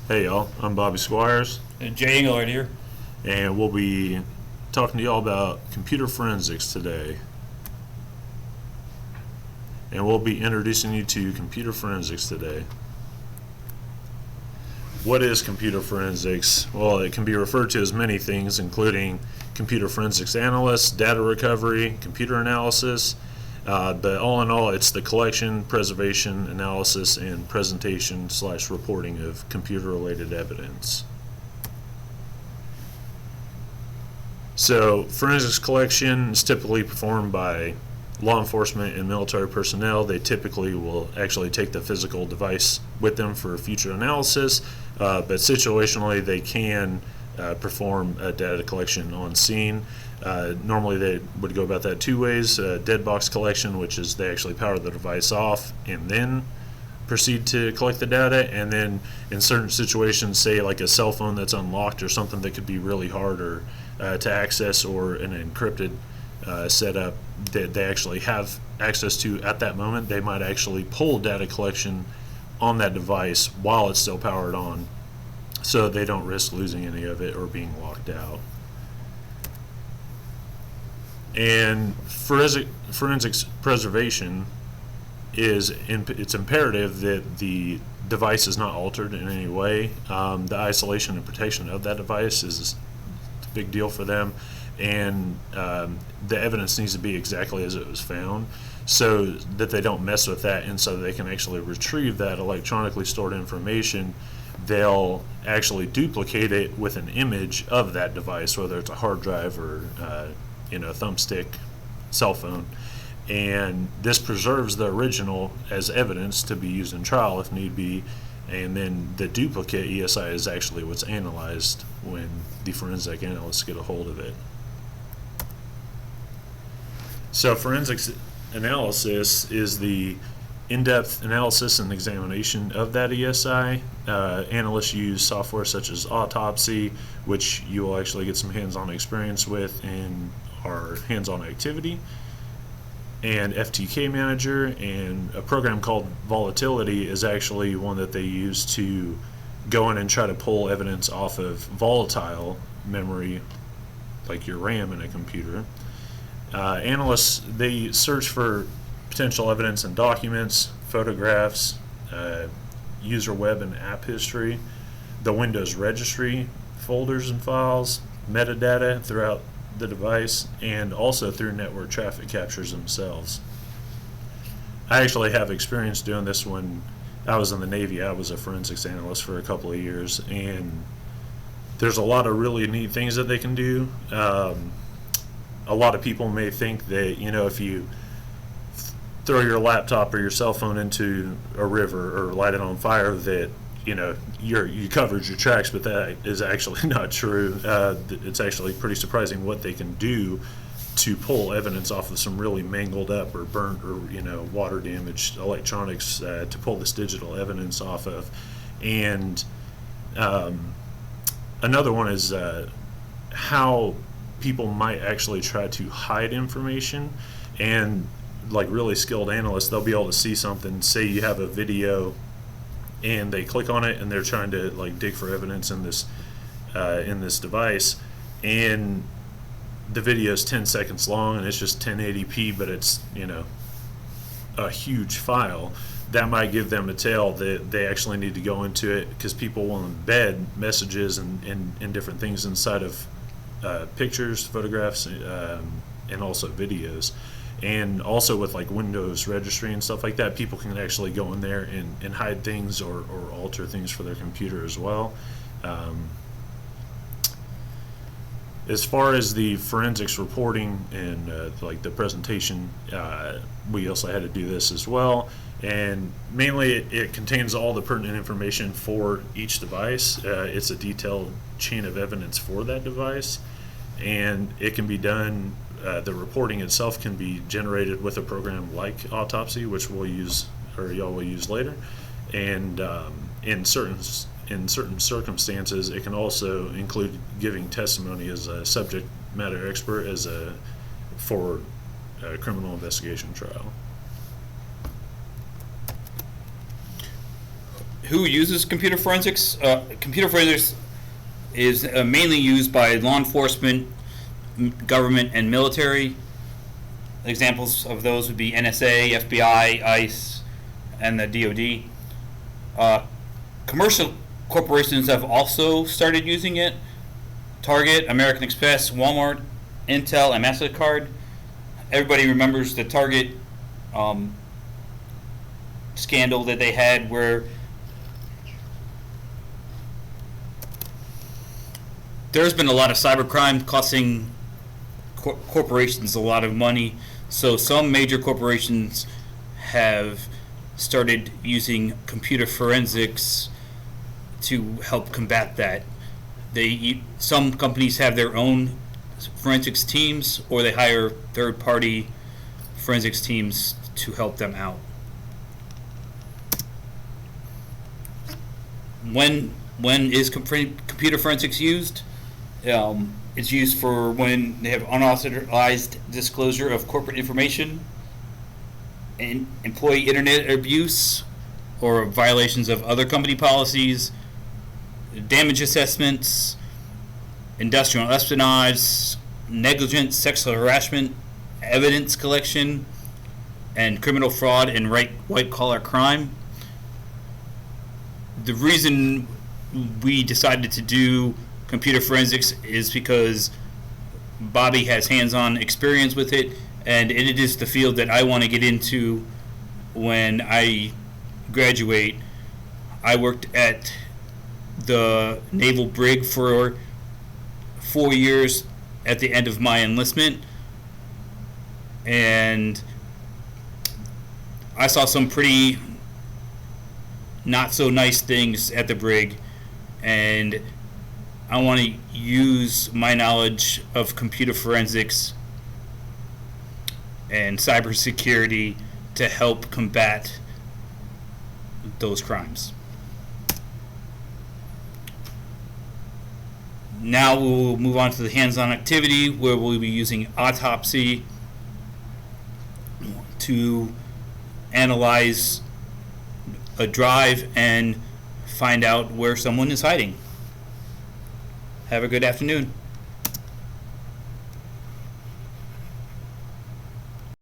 Hey y'all, I'm Bobby Squires, And Jay Engelhardt here. and we'll be talking to y'all about computer forensics today. And we'll be introducing you to computer forensics today. What is computer forensics? Well, it can be referred to as many things, including computer forensics analyst, data recovery, computer analysis, but all in all, it's the collection, preservation, analysis, and presentation/reporting of computer-related evidence. So, forensics collection is typically performed by law enforcement and military personnel. They typically will actually take the physical device with them for future analysis, but situationally they can perform data collection on scene. Normally they would go about that two ways: dead box collection, which is they actually power the device off and then proceed to collect the data, and then in certain situations, say like a cell phone that's unlocked or something that could be really hard or to access, or an encrypted setup that they actually have access to at that moment, they might actually pull data collection on that device while it's still powered on, so they don't risk losing any of it or being locked out. And forensics preservation it's imperative that the device is not altered in any way. The isolation and protection of that device is a big deal for them, and the evidence needs to be exactly as it was found, so that they don't mess with that, and so they can actually retrieve that electronically stored information. They'll actually duplicate it with an image of that device, whether it's a hard drive or a thumbstick, cell phone, and this preserves the original as evidence to be used in trial if need be. And then the duplicate ESI is actually what's analyzed when the forensic analysts get a hold of it. So forensics analysis is the in-depth analysis and examination of that ESI. Analysts use software such as Autopsy, which you will actually get some hands-on experience with in our hands-on activity, and FTK Manager, and a program called Volatility is actually one that they use to go in and try to pull evidence off of volatile memory, like your RAM in a computer. Analysts, they search for potential evidence in documents, photographs, user web and app history, the Windows registry, folders and files, metadata throughout the device, and also through network traffic captures themselves. I actually have experience doing this when I was in the Navy. I was a forensics analyst for a couple of years, and there's a lot of really neat things that they can do. A lot of people may think that, if you throw your laptop or your cell phone into a river or light it on fire, that you covered your tracks, but that is actually not true. It's actually pretty surprising what they can do to pull evidence off of some really mangled up or burnt or water damaged electronics, to pull this digital evidence off of. And another one is how people might actually try to hide information. And like really skilled analysts, they'll be able to see something. Say you have a video and they click on it and they're trying to dig for evidence in this device, and the video is 10 seconds long and it's just 1080p, but it's a huge file. That might give them a tell that they actually need to go into it, because people will embed messages and different things inside of pictures, photographs, and also videos. And also with Windows registry and stuff like that, people can actually go in there and hide things or alter things for their computer as well. As far as the forensics reporting and the presentation, we also had to do this as well. And mainly it contains all the pertinent information for each device. It's a detailed chain of evidence for that device, and it can be done. The reporting itself can be generated with a program like Autopsy, which we'll use, or y'all will use later. And in certain circumstances, it can also include giving testimony as a subject matter expert for a criminal investigation trial. who uses computer forensics? Computer forensics is mainly used by law enforcement, government, and military. Examples of those would be NSA, FBI, ICE, and the DoD. Commercial corporations have also started using it. Target, American Express, Walmart, Intel, and MasterCard. Everybody remembers the Target scandal that they had where there's been a lot of cybercrime costing corporations a lot of money. So some major corporations have started using computer forensics to help combat that. Some companies have their own forensics teams, or they hire third-party forensics teams to help them out. When is computer forensics used? It's used for when they have unauthorized disclosure of corporate information, and employee internet abuse, or violations of other company policies, damage assessments, industrial espionage, negligent sexual harassment, evidence collection, and criminal fraud and white-collar crime. The reason we decided to do computer forensics is because Bobby has hands-on experience with it, and it is the field that I want to get into when I graduate. I worked at the Naval Brig for 4 years at the end of my enlistment, and I saw some pretty not so nice things at the brig, and I want to use my knowledge of computer forensics and cybersecurity to help combat those crimes. Now we'll move on to the hands-on activity where we'll be using autopsy to analyze a drive and find out where someone is hiding. Have a good afternoon.